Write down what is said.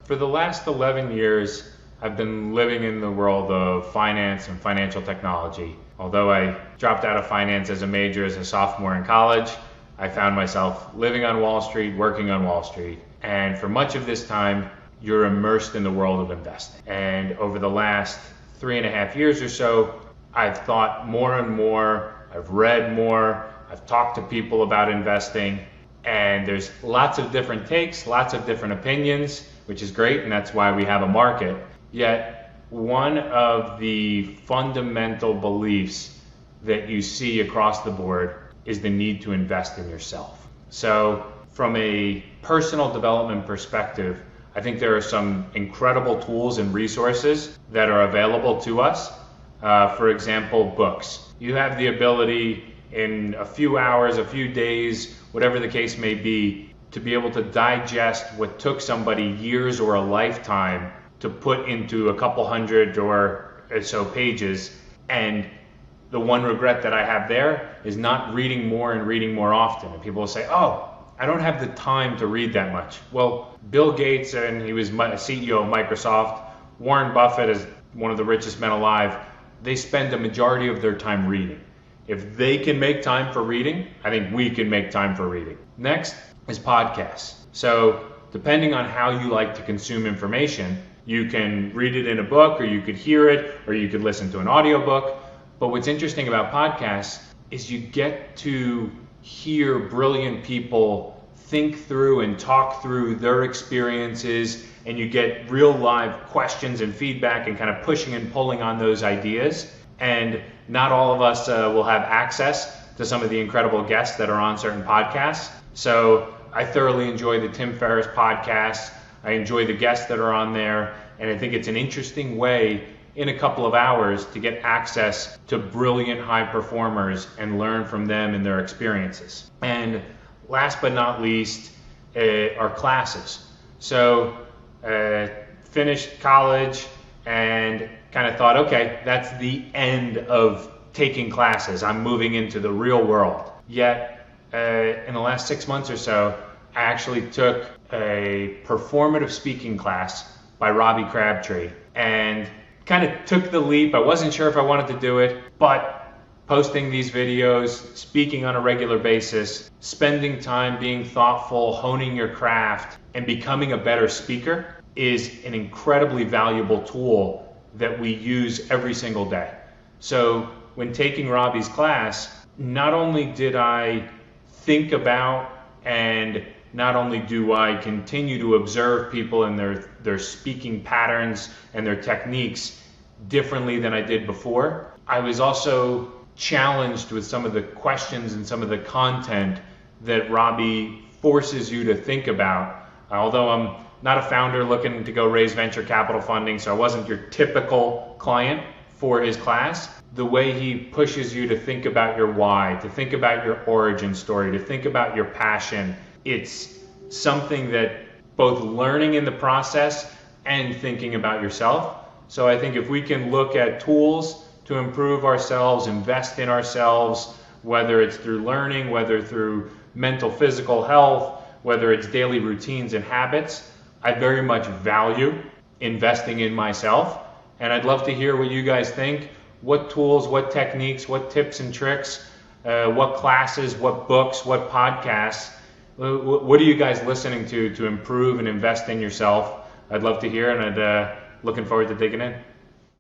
For the last 11 years, I've been living in the world of finance and financial technology. Although I dropped out of finance as a major as a sophomore in college, I found myself living on Wall Street, working on Wall Street. And for much of this time, you're immersed in the world of investing. And over the last 3.5 years or so, I've thought more and more, I've read more, I've talked to people about investing, and there's lots of different takes, lots of different opinions, which is great, and that's why we have a market. Yet, one of the fundamental beliefs that you see across the board is the need to invest in yourself. So, from a personal development perspective, I think there are some incredible tools and resources that are available to us. For example, books. You have the ability in a few hours, a few days, whatever the case may be able to digest what took somebody years or a lifetime to put into a couple hundred or so pages. And the one regret that I have there is not reading more and reading more often. And people will say, oh, I don't have the time to read that much. Well, Bill Gates, and he was CEO of Microsoft, Warren Buffett is one of the richest men alive, they spend a majority of their time reading. If they can make time for reading, I think we can make time for reading. Next is podcasts. So depending on how you like to consume information, you can read it in a book, or you could hear it, or you could listen to an audiobook. But what's interesting about podcasts is you get to hear brilliant people think through and talk through their experiences, and you get real live questions and feedback and kind of pushing and pulling on those ideas. And not all of us will have access to some of the incredible guests that are on certain podcasts. So I thoroughly enjoy the Tim Ferriss podcast. I enjoy the guests that are on there. And I think it's an interesting way in a couple of hours to get access to brilliant high performers and learn from them and their experiences. And last but not least are classes. So finished college and kind of thought, okay, that's the end of taking classes. I'm moving into the real world. Yet in the last 6 months or so, I actually took a performative speaking class by Robbie Crabtree and kind of took the leap. I wasn't sure if I wanted to do it, but posting these videos, speaking on a regular basis, spending time being thoughtful, honing your craft, and becoming a better speaker is an incredibly valuable tool that we use every single day. So when taking Robbie's class, not only did I think about, and not only do I continue to observe people and their speaking patterns and their techniques differently than I did before, I was also challenged with some of the questions and some of the content that Robbie forces you to think about. Although I'm not a founder looking to go raise venture capital funding, so I wasn't your typical client for his class. The way he pushes you to think about your why, to think about your origin story, to think about your passion, it's something that both learning in the process and thinking about yourself. So I think if we can look at tools to improve ourselves, invest in ourselves, whether it's through learning, whether through mental, physical health, whether it's daily routines and habits, I very much value investing in myself. And I'd love to hear what you guys think. What tools, what techniques, what tips and tricks, what classes, what books, what podcasts, what are you guys listening to improve and invest in yourself? I'd love to hear, and I'd looking forward to digging in.